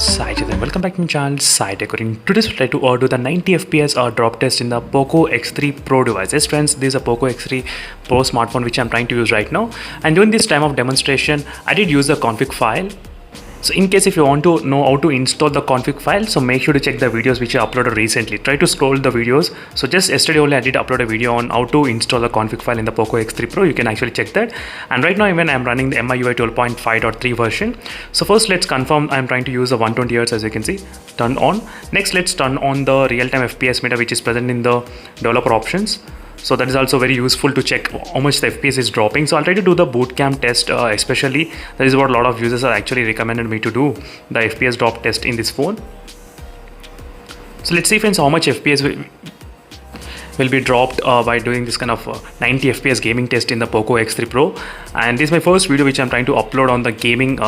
Sai Chetan, welcome back to my channel Sai Tech. In today's we'll try to do the 90 FPS drop test in the Poco X3 Pro device. Yes friends, this is a Poco X3 Pro smartphone which I'm trying to use right now, and during this time of demonstration I did use the config file. So in case if you want to know how to install the config file, so make sure to check the videos which I uploaded recently. Try to scroll the videos. So just yesterday only I did upload a video on how to install the config file in the Poco X3 Pro. You can actually check that. And right now even I'm running the MIUI 12.5.3 version. So first let's confirm I'm trying to use the 120Hz, as you can see, turned on. Next let's turn on the real-time FPS meter which is present in the developer options. So that is also very useful to check how much the FPS is dropping. So I'll try to do the bootcamp test, especially that is what a lot of users are actually recommended me to do, the FPS drop test in this phone. So let's see friends how much FPS will be dropped by doing this kind of 90 FPS gaming test in the Poco X3 Pro. And this is my first video which I'm trying to upload on the gaming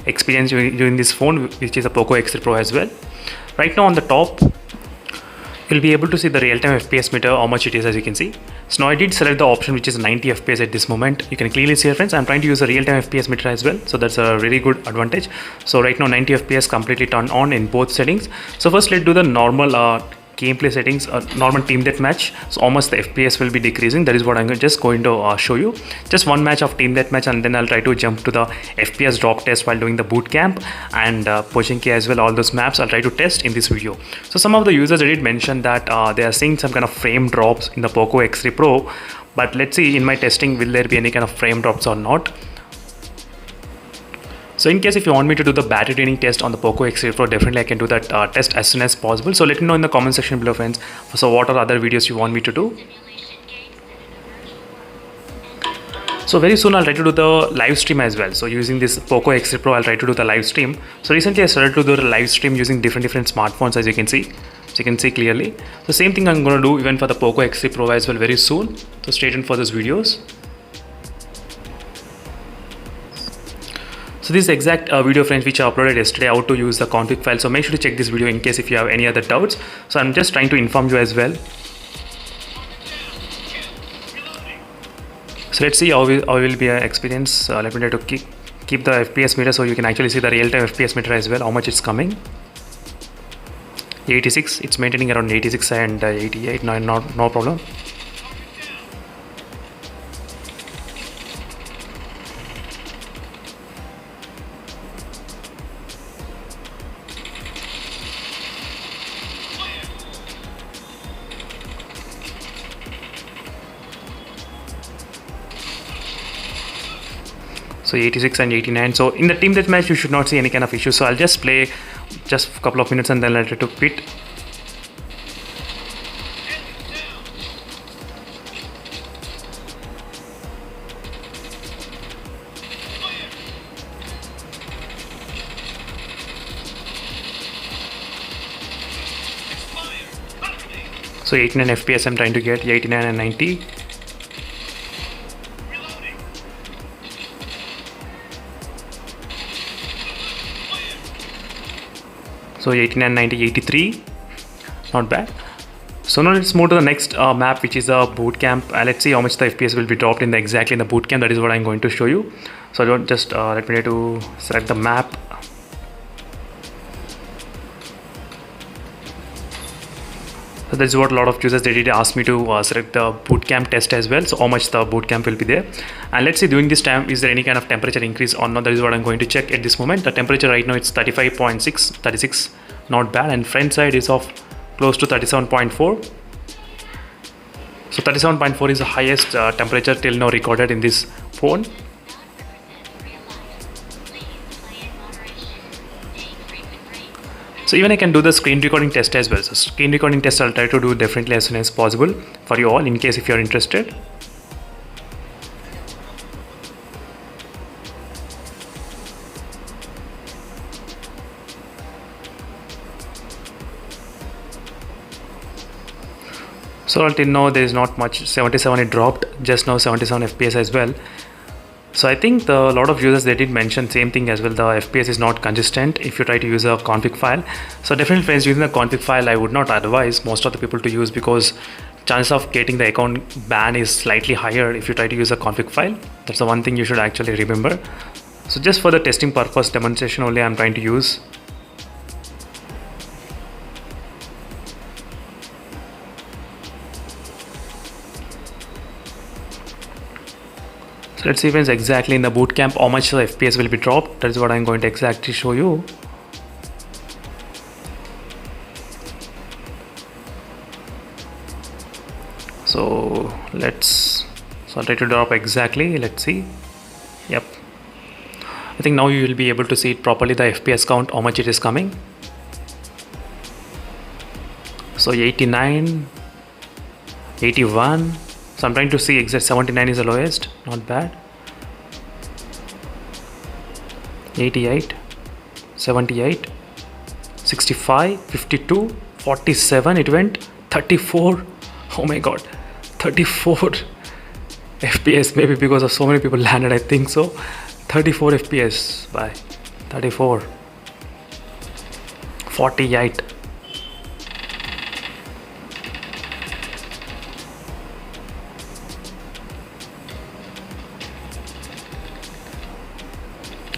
experience during this phone, which is a Poco X3 Pro as well. Right now on the top you'll be able to see the real-time FPS meter, how much it is, as you can see. So now I did select the option which is 90 FPS at this moment. You can clearly see here friends, I'm trying to use a real-time FPS meter as well. So that's a really good advantage. So right now 90 FPS completely turned on in both settings. So first let's do the normal gameplay settings, normal team deathmatch. So how much the FPS will be decreasing, that is what I'm just going to show you. Just one match of team deathmatch, and then I'll try to jump to the FPS drop test while doing the boot camp and Pochinki as well. All those maps I'll try to test in this video. So some of the users did mention that they are seeing some kind of frame drops in the Poco X3 Pro, but let's see in my testing will there be any kind of frame drops or not. So in case if you want me to do the battery training test on the Poco X3 Pro, definitely I can do that test as soon as possible. So let me know in the comment section below friends. So what are other videos you want me to do? So very soon I'll try to do the live stream as well. So using this Poco X3 Pro I'll try to do the live stream. So recently I started to do the live stream using different smartphones, as you can see. So you can see clearly. So same thing I'm going to do even for the Poco X3 Pro as well very soon. So stay tuned for those videos. So this exact video friends which I uploaded yesterday, how to use the config file. So make sure to check this video in case if you have any other doubts. So I'm just trying to inform you as well. So let's see how will be an experience. Let me try to keep the FPS meter so you can actually see the real-time FPS meter as well, how much it's coming. 86, it's maintaining around 86 and 88, no problem. So 86 and 89. So in the team deathmatch you should not see any kind of issue. So I'll just play just a couple of minutes and then I'll try to quit. So 89 FPS I'm trying to get, 89 and 90. So 89, 90, 83, not bad. So now let's move to the next map, which is a boot camp. Let's see how much the FPS will be dropped in exactly in the boot camp. That is what I'm going to show you. So don't just let me try to select the map. So that's what a lot of users they did ask me to select the bootcamp test as well. So how much the bootcamp will be there, and let's see during this time is there any kind of temperature increase or not. That is what I'm going to check at this moment. The temperature right now it's 35.6, 36, not bad, and front side is of close to 37.4. So 37.4 is the highest temperature till now recorded in this phone. So even I can do the screen recording test as well. So screen recording test I'll try to do definitely as soon as possible for you all in case if you're interested. So until now there is not much. 77 it dropped, just now 77 FPS as well. So I think a lot of users they did mention same thing as well. The FPS is not consistent if you try to use a config file. So definitely friends, using the config file I would not advise most of the people to use, because chance of getting the account ban is slightly higher if you try to use a config file. That's the one thing you should actually remember. So just for the testing purpose demonstration only I'm trying to use. So let's see friends, exactly in the bootcamp how much the FPS will be dropped. That is what I'm going to exactly show you. So I'll try to drop exactly. Let's see. Yep, I think now you will be able to see it properly, the FPS count, how much it is coming. So 89, 81. So I'm trying to see exact 79 is the lowest, not bad. 88, 78, 65, 52, 47, it went 34. Oh my god, 34 FPS, maybe because of so many people landed, I think so. 34 FPS by 34, 48.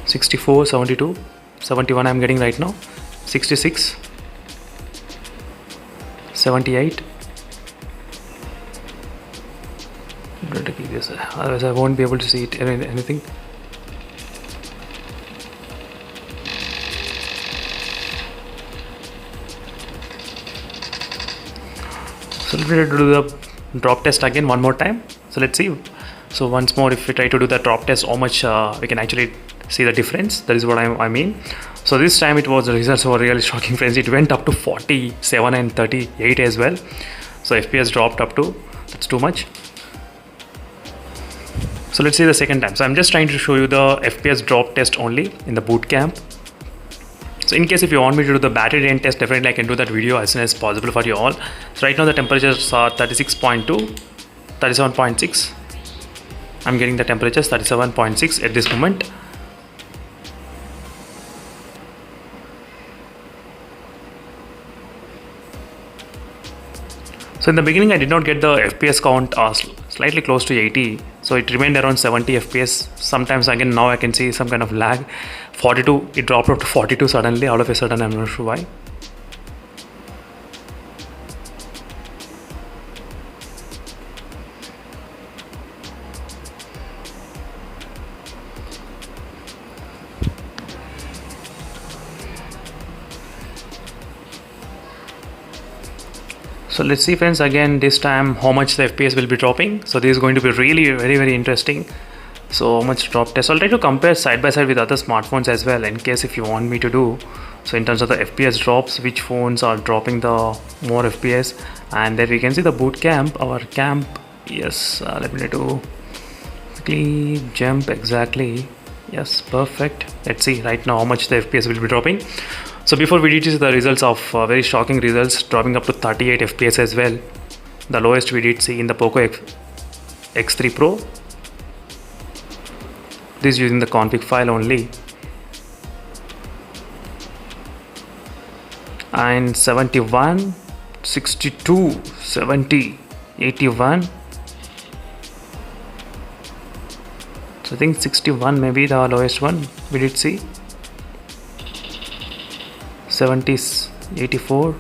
$64, 72, 71 I'm getting right now, 66, 78. I'm going to keep this, otherwise I won't be able to see it anything. So let me do the drop test again one more time. So let's see. So once more, if we try to do the drop test, how much we can actually see the difference. That is what I mean. So this time it was, the results were really shocking friends. It went up to 47 and 38 as well. So FPS dropped up to, that's too much. So let's see the second time. So I'm just trying to show you the FPS drop test only in the bootcamp. So in case if you want me to do the battery drain test, definitely I can do that video as soon as possible for you all. So right now the temperatures are 36.2, 37.6. I'm getting the temperatures 37.6 at this moment. So in the beginning I did not get the FPS count slightly close to 80, so it remained around 70 FPS. Sometimes again now I can see some kind of lag. 42, it dropped up to 42 suddenly, all of a sudden, I'm not sure why. So let's see friends, again this time how much the FPS will be dropping. So this is going to be really very interesting. So how much drop test. I'll try to compare side by side with other smartphones as well, in case if you want me to do. So in terms of the FPS drops, which phones are dropping the more FPS, and then we can see the bootcamp, our camp. Yes, let me try to quickly jump exactly. Yes, perfect. Let's see right now how much the FPS will be dropping. So before we reach the results of very shocking results, dropping up to 38 FPS as well. The lowest we did see in the Poco X3 Pro. This is using the config file only. And 71, 62, 70, 81. So I think 61 may be the lowest one we did see. 70, 84.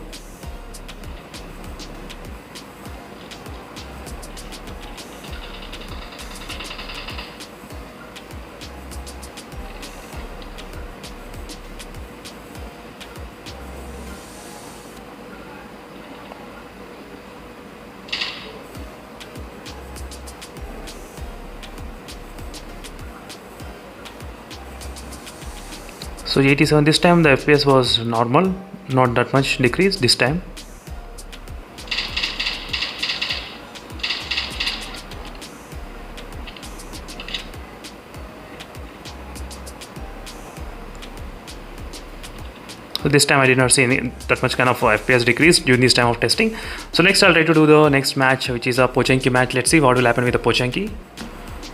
So 87, this time the FPS was normal, not that much decrease this time. So this time I did not see that much kind of FPS decrease during this time of testing. So next I'll try to do the next match, which is a Pochinki match. Let's see what will happen with the Pochinki.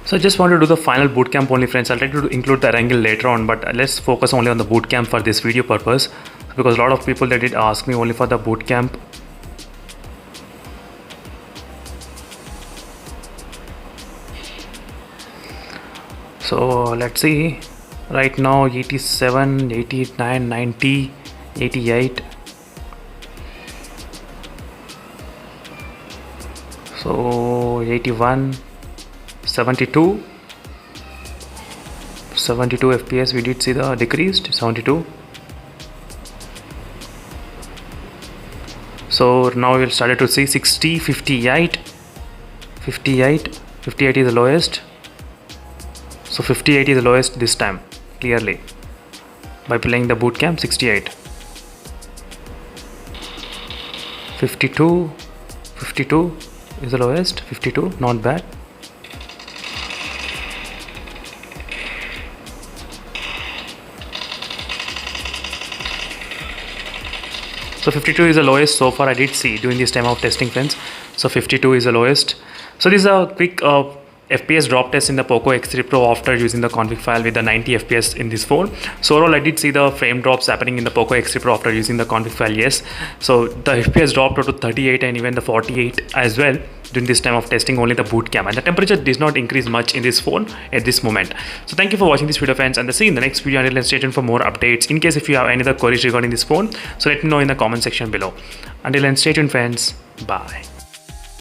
So I just want to do the final bootcamp only friends. I'll try to include the Erangel later on, but let's focus only on the bootcamp for this video purpose, because a lot of people they did ask me only for the bootcamp. So let's see right now 87, 89, 90, 88. So 81, 72, 72 fps we did see the decreased 72. So now we'll started to see 60, 58, 58, 58 is the lowest. So 58 is the lowest this time, clearly, by playing the bootcamp. 68, 52, 52 is the lowest. 52, not bad. So 52 is the lowest so far I did see during this time of testing, friends. So 52 is the lowest. So this is a quick FPS drop test in the Poco X3 Pro after using the config file with the 90 FPS in this phone. So overall I did see the frame drops happening in the Poco X3 Pro after using the config file, yes. So the FPS dropped to 38 and even the 48 as well during this time of testing only the boot camp, and the temperature did not increase much in this phone at this moment. So thank you for watching this video, friends, and see you in the next video. Until then, stay tuned for more updates. In case if you have any other queries regarding this phone, so let me know in the comment section below. Until then, stay tuned, friends. Bye.